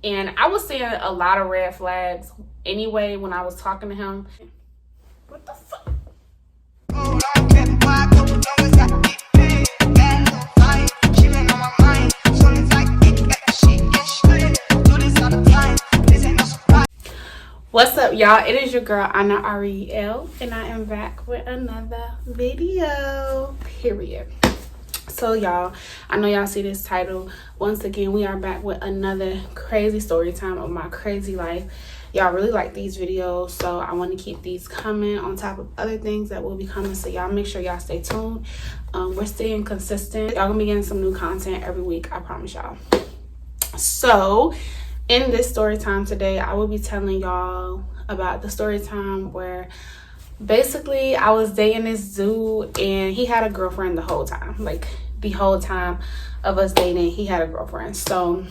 And I was seeing a lot of red flags anyway when I was talking to him. What the fuck? What's up, y'all? It is your girl Anna Ariel, and I am back with another video, period. So y'all, I know y'all see this title. Once again, we are back with another crazy story time of my crazy life. Y'all really like these videos, so I want to keep these coming on top of other things that will be coming. So y'all make sure y'all stay tuned. We're staying consistent. Y'all gonna be getting some new content every week, I promise y'all. So in this story time today, I will be telling y'all about the story time where basically I was dating this dude and he had a girlfriend the whole time. Like the whole time of us dating, he had a girlfriend. So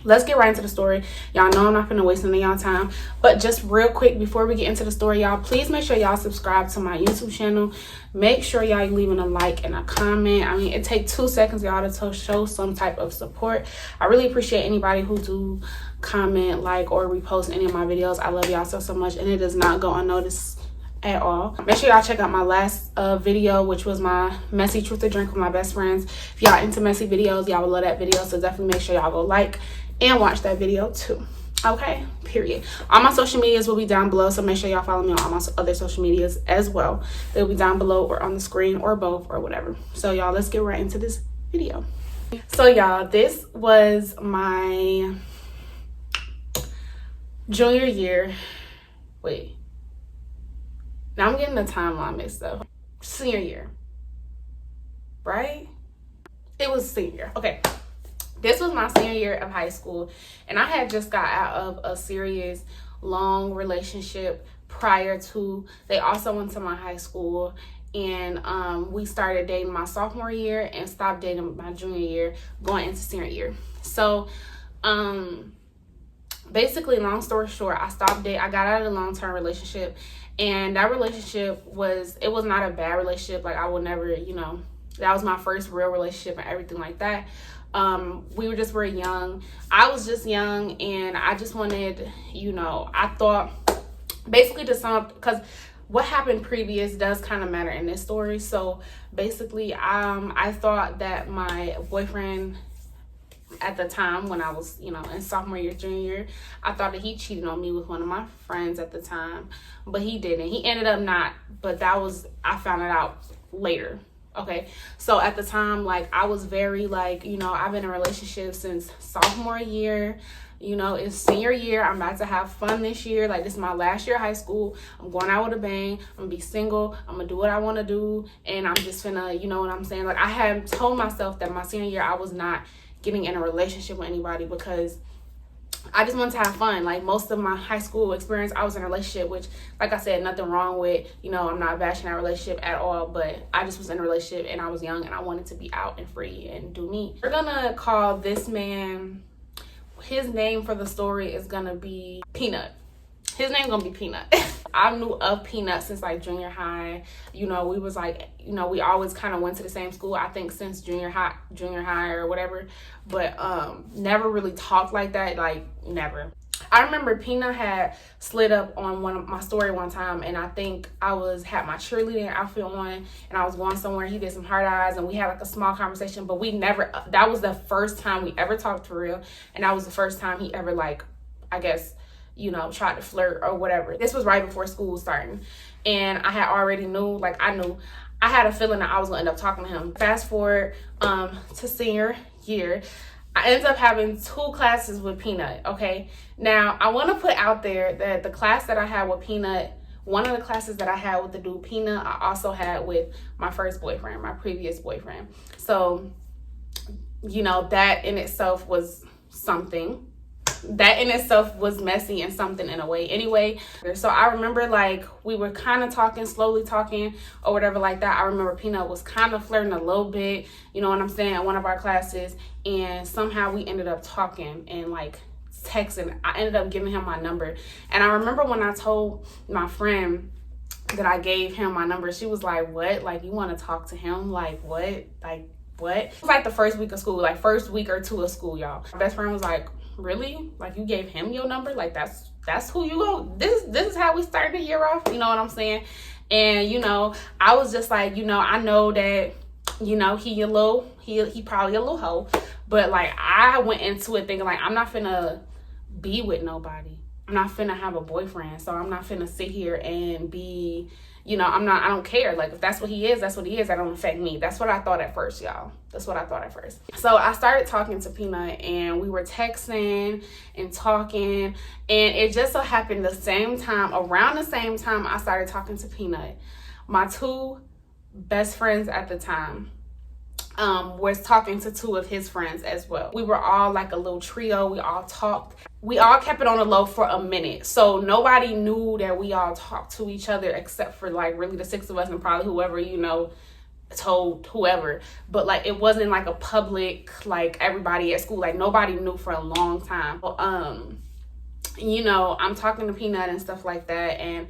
let's get right into the story. Y'all know I'm not gonna waste any of y'all time, but just real quick before we get into the story, y'all, please make sure y'all subscribe to my YouTube channel. Make sure y'all leaving a like and a comment. I mean, it takes 2 seconds, y'all, to show some type of support. I really appreciate anybody who do comment, like, or repost any of my videos. I love y'all so much, and it does not go unnoticed at all. Make sure y'all check out my last video, which was my messy truth or drink with my best friends. If y'all into messy videos, y'all will love that video, so definitely make sure y'all go like and watch that video too. Okay, period. All my social medias will be down below, so make sure y'all follow me on all my other social medias as well. They'll be down below or on the screen or both or whatever. So y'all, let's get right into this video. So y'all, this was my junior year. Wait, now I'm getting the timeline mixed up. Senior year, right? It was senior. Okay, this was my senior year of high school, and I had just got out of a serious long relationship prior to. They also went to my high school, and we started dating my sophomore year and stopped dating my junior year going into senior year. So basically, long story short, I got out of a long-term relationship, and that relationship was not a bad relationship. Like, I would never, that was my first real relationship and everything like that. We were just very young. I was just young, and I just wanted, I thought, basically, to sum up, because what happened previous does kind of matter in this story. So basically, I thought that my boyfriend at the time when I was, in sophomore year, junior year, I thought that he cheated on me with one of my friends at the time, but he didn't. He ended up not, but I found it out later. Okay, so at the time, like, I was very, like, I've been in a relationship since sophomore year. It's senior year. I'm about to have fun this year. Like, this is my last year of high school. I'm going out with a bang. I'm gonna be single. I'm gonna do what I want to do, and I'm just finna, you know what I'm saying? Like, I had told myself that my senior year I was not getting in a relationship with anybody because I just wanted to have fun. Like, most of my high school experience, I was in a relationship, which, like I said, nothing wrong with, I'm not bashing that relationship at all, but I just was in a relationship and I was young and I wanted to be out and free and do me. We're gonna call this man, his name for the story is gonna be Peanut. His name's gonna be Peanut. I knew of Peanut since, like, junior high. We was like, we always kind of went to the same school, I think, since junior high or whatever, but never really talked like that, like, never. I remember Peanut had slid up on one of my story one time, and I think I had my cheerleading outfit on, and I was going somewhere. He did some hard eyes, and we had, like, a small conversation, but that was the first time we ever talked for real, and that was the first time he ever, like, I guess, tried to flirt or whatever. This was right before school was starting, and I had already I had a feeling that I was gonna end up talking to him. Fast forward to senior year, I ended up having 2 classes with Peanut. Okay, now I want to put out there that the class that I had with Peanut, one of the classes that I had with the dude Peanut, I also had with my first boyfriend, my previous boyfriend. So that in itself was something. That in itself was messy and something in a way anyway. So I remember, like, we were kind of slowly talking or whatever like that. I remember Peanut was kind of flirting a little bit, you know what I'm saying, in one of our classes, and somehow we ended up talking and, like, texting. I ended up giving him my number, and I remember when I told my friend that I gave him my number, she was like, what? Like, you want to talk to him? Like, what? Like, what? It was like the first week of school, like first week or 2 of school, y'all. My best friend was like, really? Like, you gave him your number? Like, that's who you go, this is how we started the year off, you know what I'm saying? And, you know, I was just like, you know, I know that, you know, he probably a little hoe, but like, I went into it thinking like, I'm not finna be with nobody. I'm not finna have a boyfriend, so I'm not finna sit here and be, you know, I don't care. Like, if that's what he is, that's what he is. That don't affect me. That's what I thought at first, y'all. That's what I thought at first. So I started talking to Peanut, and we were texting and talking, and it just so happened around the same time I started talking to Peanut, my two best friends at the time was talking to two of his friends as well. We were all like a little trio. We all talked. We all kept it on the low for a minute. So nobody knew that we all talked to each other except for like really the six of us and probably whoever, you know, told whoever. But like, it wasn't like a public, like everybody at school, like nobody knew for a long time. You know, I'm talking to Peanut and stuff like that. And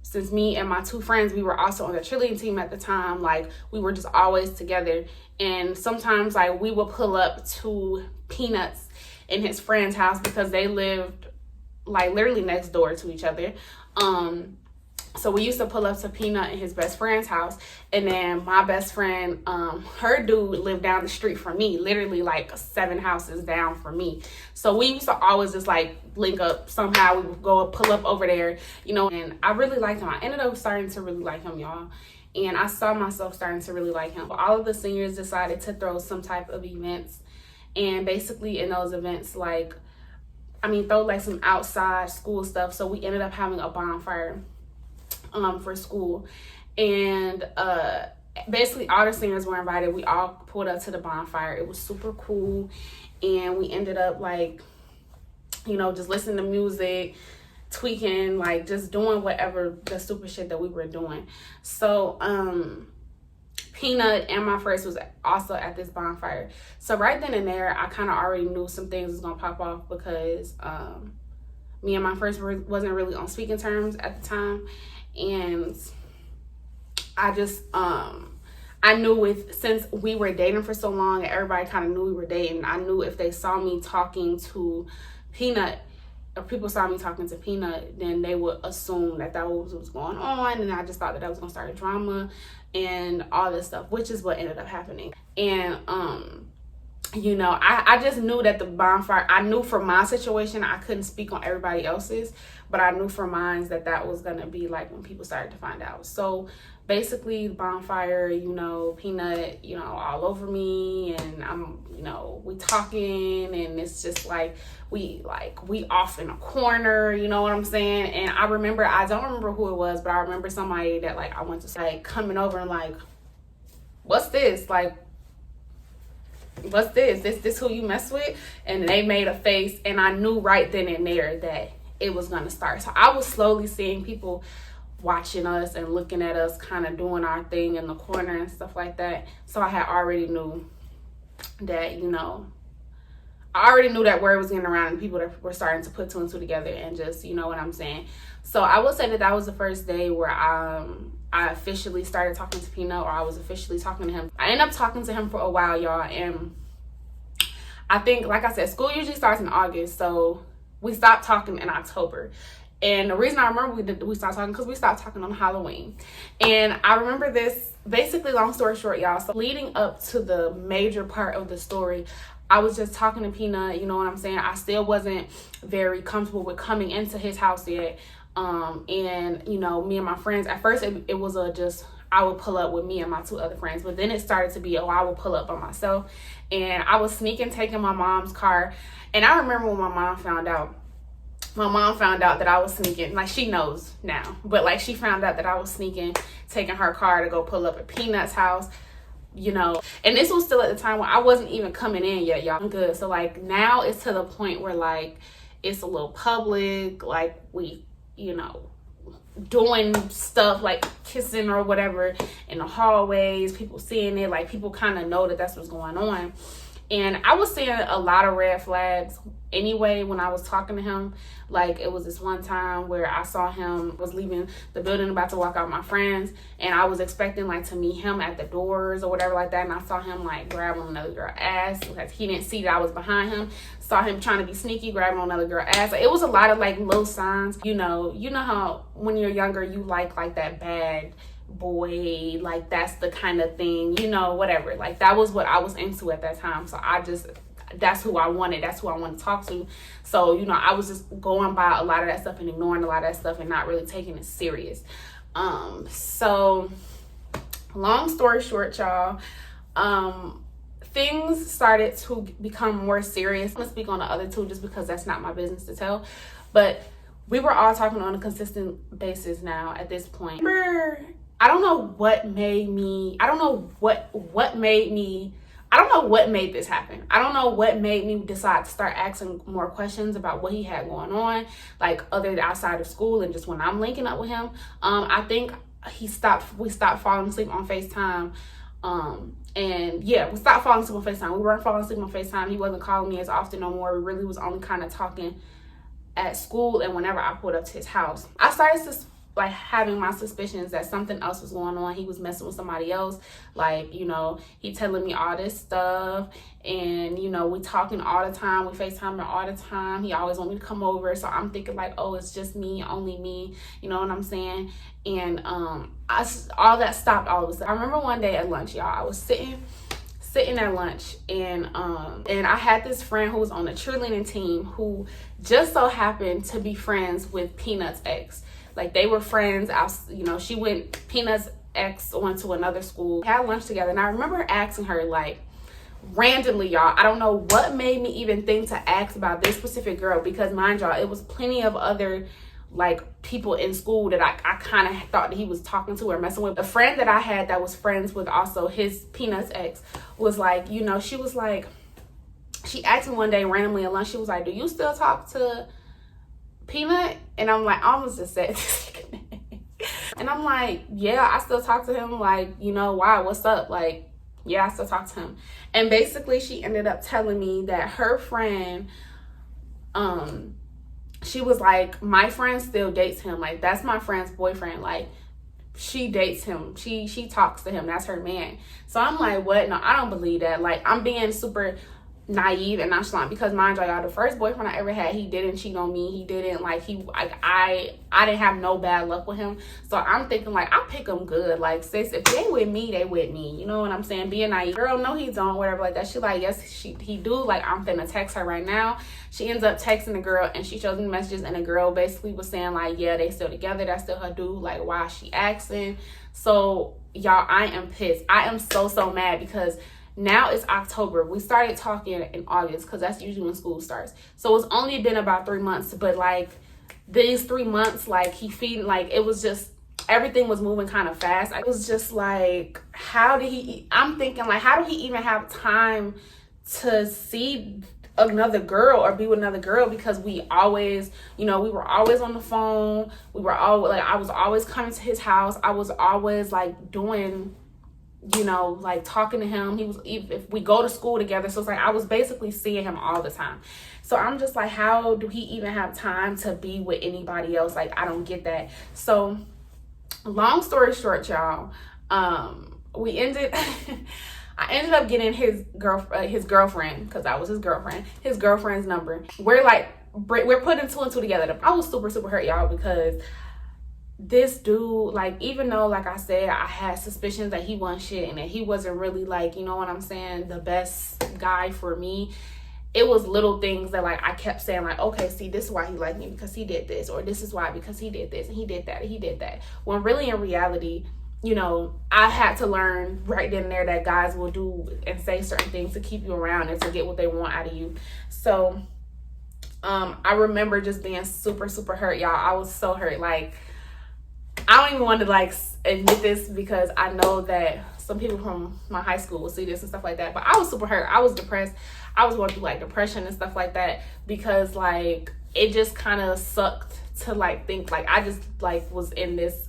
since me and my two friends, we were also on the cheerleading team at the time, like we were just always together. And sometimes like we would pull up to Peanut's in his friend's house because they lived like literally next door to each other. So we used to pull up to Peanut and his best friend's house, and then my best friend, her dude lived down the street from me, literally like 7 houses down from me. So we used to always just like link up somehow. We would go pull up over there, you know, and I really liked him. I ended up starting to really like him, y'all. And I saw myself starting to really like him. All of the seniors decided to throw some type of events. And basically in those events, like, I mean, throw like some outside school stuff. So we ended up having a bonfire for school. And basically all the seniors were invited. We all pulled up to the bonfire. It was super cool. And we ended up like, you know, just listening to music, tweaking, like just doing whatever the stupid shit that we were doing. So Peanut and my first was also at this bonfire. So right then and there, I kind of already knew some things was gonna pop off because me and my first wasn't really on speaking terms at the time. And I just I knew since we were dating for so long and everybody kind of knew we were dating, I knew if they saw me talking to Peanut, if people saw me talking to Peanut, then they would assume that was what was going on. And I just thought that was gonna start a drama and all this stuff, which is what ended up happening. And you know, I just knew that the bonfire, I knew for my situation, I couldn't speak on everybody else's, but I knew for mine that was gonna be like when people started to find out. So basically the bonfire, you know, Peanut, you know, all over me, and I'm, you know, we talking, and it's just like we off in a corner, you know what I'm saying? And I don't remember who it was, but I remember somebody that like I went to like coming over and like, what's this? Like, what's this? This who you mess with? And they made a face, and I knew right then and there that it was gonna start. So I was slowly seeing people watching us and looking at us kind of doing our thing in the corner and stuff like that. So I had already knew that, you know, I already knew that word was getting around and people that were starting to put two and two together and just, you know what I'm saying? So I will say that was the first day where I officially started talking to Peanut, or I was officially talking to him. I ended up talking to him for a while, y'all, and I think, like I said, school usually starts in August, so we stopped talking in October. And the reason I remember we stopped talking because we stopped talking on Halloween. And I remember this, basically, long story short, y'all, so leading up to the major part of the story, I was just talking to Peanut, you know what I'm saying? I still wasn't very comfortable with coming into his house yet. And, you know, me and my friends, at first it was I would pull up with me and my two other friends, but then it started to be, I would pull up by myself. And I was sneaking, taking my mom's car. And I remember when my mom found out that I was sneaking, like she knows now, but like she found out that I was sneaking, taking her car to go pull up at Peanut's house, you know. And this was still at the time when I wasn't even coming in yet, y'all. Good. So like now it's to the point where like it's a little public, like we, you know, doing stuff like kissing or whatever in the hallways, people seeing it, like people kind of know that that's what's going on. And I was seeing a lot of red flags anyway when I was talking to him. Like, it was this one time where I saw him was leaving the building about to walk out with my friends, and I was expecting like to meet him at the doors or whatever like that, and I saw him like grabbing another girl's ass because he didn't see that I was behind him. Saw him trying to be sneaky, grabbing on another girl's ass. Like, it was a lot of like little signs. You know how when you're younger you like that bad boy, like that's the kind of thing, whatever. Like, that was what I was into at that time. So that's who I wanted. That's who I wanted to talk to. So, I was just going by a lot of that stuff and ignoring a lot of that stuff and not really taking it serious. So long story short, y'all, things started to become more serious. I'm gonna speak on the other two just because that's not my business to tell. But we were all talking on a consistent basis now at this point. I don't know what made this happen. I don't know what made me decide to start asking more questions about what he had going on, like other than outside of school and just when I'm linking up with him. I think we stopped falling asleep on FaceTime. And yeah, we stopped falling asleep on FaceTime. We weren't falling asleep on FaceTime. He wasn't calling me as often no more. We really was only kind of talking at school and whenever I pulled up to his house. I started to having my suspicions that something else was going on. He was messing with somebody else. Like, he telling me all this stuff, and we talking all the time, we FaceTiming all the time. He always want me to come over, so I'm thinking like, oh, it's just me, only me, you know what I'm saying? And all that stopped all of a sudden. I remember one day at lunch, y'all, I was sitting at lunch, and I had this friend who was on the cheerleading team who just so happened to be friends with Peanut's ex. Like, they were friends. She went, Peanut's ex went to another school, had lunch together. And I remember asking her, like, randomly, y'all, I don't know what made me even think to ask about this specific girl, because mind y'all, it was plenty of other like people in school that I kind of thought that he was talking to or messing with. A friend that I had that was friends with also his Peanut's ex was like, she was like, she asked me one day randomly at lunch, she was like, do you still talk to Peanut? And I'm like, I almost just said this and I'm like, yeah, I still talk to him. Like, why? What's up? Like, yeah, I still talk to him. And basically she ended up telling me that her friend, she was like, my friend still dates him. Like, that's my friend's boyfriend. Like, she dates him. She talks to him. That's her man. So I'm like, what? No, I don't believe that. Like, I'm being super naive and nonchalant because mind y'all, the first boyfriend I ever had, he didn't cheat on me. He didn't I didn't have no bad luck with him. So I'm thinking like, I pick him good. Like, sis, if they with me, they with me. You know what I'm saying? Being naive. Girl, no, he don't, whatever like that. She like, yes, he do. Like, I'm finna text her right now. She ends up texting the girl and she shows me messages, and the girl basically was saying like, yeah, they still together. That's still her dude. Like, why is she asking? So y'all, I am pissed. I am so mad because now it's October. We started talking in August because that's usually when school starts. So it's only been about 3 months, but like these 3 months, like he feeding, like it was just, everything was moving kind of fast. I was just like, I'm thinking like, how do he even have time to see another girl or be with another girl? Because we always, we were always on the phone. We were always like, I was always coming to his house. I was always like doing, like talking to him. He was, if we go to school together, so it's like I was basically seeing him all the time. So I'm just like, how do he even have time to be with anybody else? Like, I don't get that. So long story short, y'all, we ended I ended up getting his girlfriend, because I was his girlfriend's number. We're putting two and two together. I was super hurt, y'all, because this dude, like, even though, like I said, I had suspicions that he wasn't shit and that he wasn't really, like, you know what I'm saying, the best guy for me, it was little things that, like, I kept saying, like, okay, see, this is why he liked me, because he did this, or this is why, because he did this, and he did that, and he did that. When really, in reality, I had to learn right then and there that guys will do and say certain things to keep you around and to get what they want out of you. So, I remember just being super hurt, y'all. I was so hurt, like, I don't even want to like admit this because I know that some people from my high school will see this and stuff like that, but I was super hurt. I was depressed. I was going through like depression and stuff like that because like it just kind of sucked to like think like I just like was in this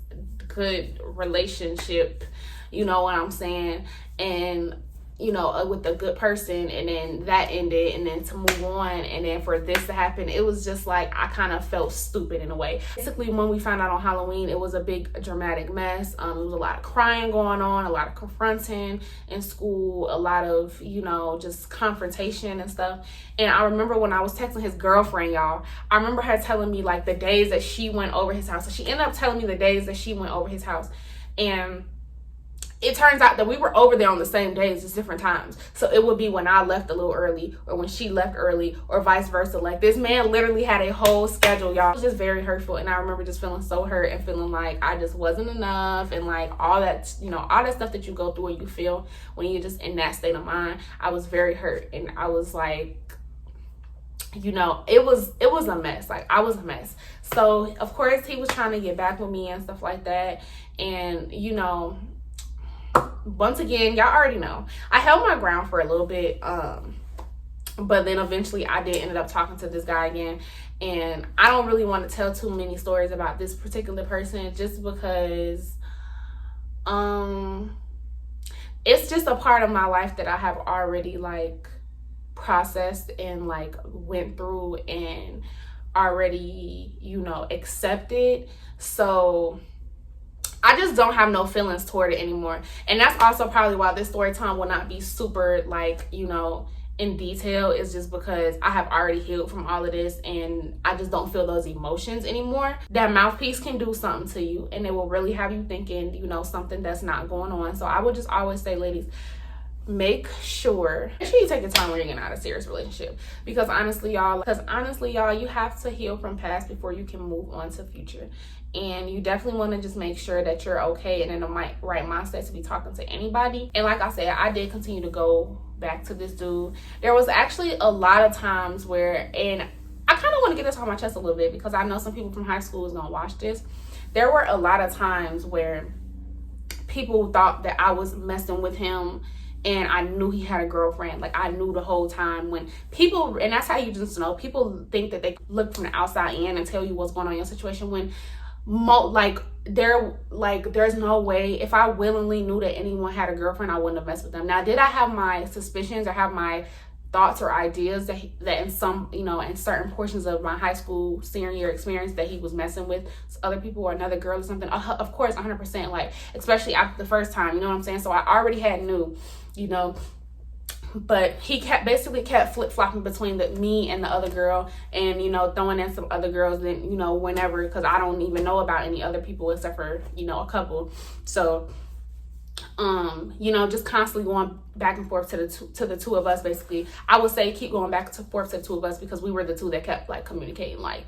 good relationship, you know what I'm saying? And you know, with a good person, and then that ended, and then to move on, and then for this to happen, it was just like I kind of felt stupid in a way. Basically, when we found out on Halloween, it was a big dramatic mess. It was a lot of crying going on, a lot of confronting in school, a lot of, you know, just confrontation and stuff. And I remember when I was texting his girlfriend, y'all, I remember her telling me like the days that she went over his house. So she ended up telling me the days that she went over his house, and it turns out that we were over there on the same days, just different times. So it would be when I left a little early, or when she left early, or vice versa. Like, this man literally had a whole schedule, y'all. It was just very hurtful. And I remember just feeling so hurt and feeling like I just wasn't enough, and like all that, you know, all that stuff that you go through and you feel when you're just in that state of mind. I was very hurt, and I was like, you know, it was a mess. Like, I was a mess. So of course he was trying to get back with me and stuff like that. And, you know, once again, y'all already know, I held my ground for a little bit, but then eventually I did end up talking to this guy again. And I don't really want to tell too many stories about this particular person, just because it's just a part of my life that I have already like processed and like went through and already, you know, accepted. So I just don't have no feelings toward it anymore. And that's also probably why this story time will not be super, like, you know, in detail. It's just because I have already healed from all of this, and I just don't feel those emotions anymore. That mouthpiece can do something to you, and it will really have you thinking, you know, something that's not going on. So I would just always say, ladies, make sure you take your time when you're getting out of a serious relationship, because honestly y'all, you have to heal from past before you can move on to future. And you definitely want to just make sure that you're okay and in the right mindset to be talking to anybody. And like I said, I did continue to go back to this dude. There was actually a lot of times where, and I kind of want to get this on my chest a little bit, because I know some people from high school is gonna watch this. There were a lot of times where people thought that I was messing with him, and I knew he had a girlfriend. Like, I knew the whole time. When people, and that's how you just know, people think that they look from the outside in and tell you what's going on in your situation, when there's no way. If I willingly knew that anyone had a girlfriend, I wouldn't have messed with them. Now, did I have my suspicions or have my thoughts or ideas that in some, you know, in certain portions of my high school senior year experience, that he was messing with other people or another girl or something? Of course, 100%. Like, especially after the first time, you know what I'm saying? So I already had knew, you know. But he kept flip-flopping between me and the other girl, and, you know, throwing in some other girls, then, you know, whenever, because I don't even know about any other people except for, you know, a couple. So you know, just constantly going back and forth to the two of us. Basically, I would say keep going back and forth to the two of us, because we were the two that kept like communicating. Like,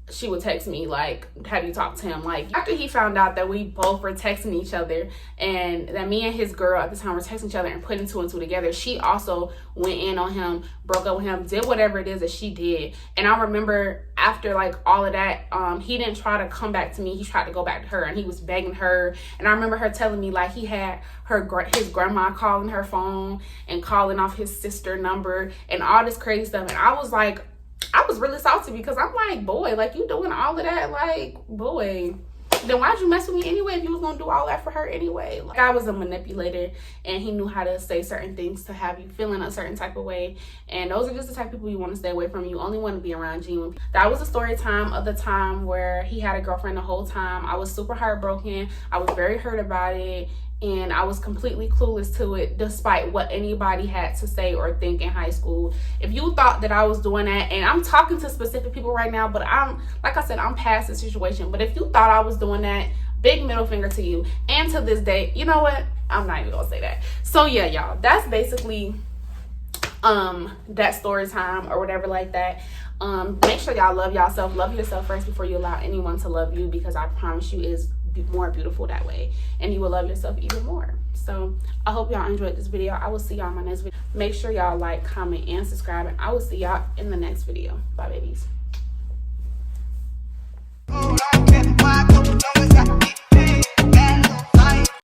she would text me like, have you talked to him? Like, after he found out that we both were texting each other, and that me and his girl at the time were texting each other and putting two and two together, she also went in on him, broke up with him, did whatever it is that she did. And I remember after like all of that, he didn't try to come back to me. He tried to go back to her, and he was begging her. And I remember her telling me like he had his grandma calling her phone and calling off his sister number and all this crazy stuff. And I was like, I was really salty, because I'm like, boy, like, you doing all of that, like, boy, then why'd you mess with me anyway if you was gonna do all that for her anyway? Like, I was a manipulator, and he knew how to say certain things to have you feeling a certain type of way. And those are just the type of people you want to stay away from. You only want to be around genuine. That was the story time of the time where he had a girlfriend the whole time. I was super heartbroken. I was very hurt about it. And I was completely clueless to it, despite what anybody had to say or think in high school. If you thought that I was doing that, and I'm talking to specific people right now, but like I said, I'm past the situation. But if you thought I was doing that, big middle finger to you. And to this day, you know what? I'm not even gonna say that. So yeah, y'all, that's basically that story time or whatever like that. Make sure y'all love yourself. Love yourself first before you allow anyone to love you, because I promise you it's more beautiful that way, and you will love yourself even more. So I hope y'all enjoyed this video. I will see y'all in my next video. Make sure y'all like, comment, and subscribe, and I will see y'all in the next video. Bye, babies.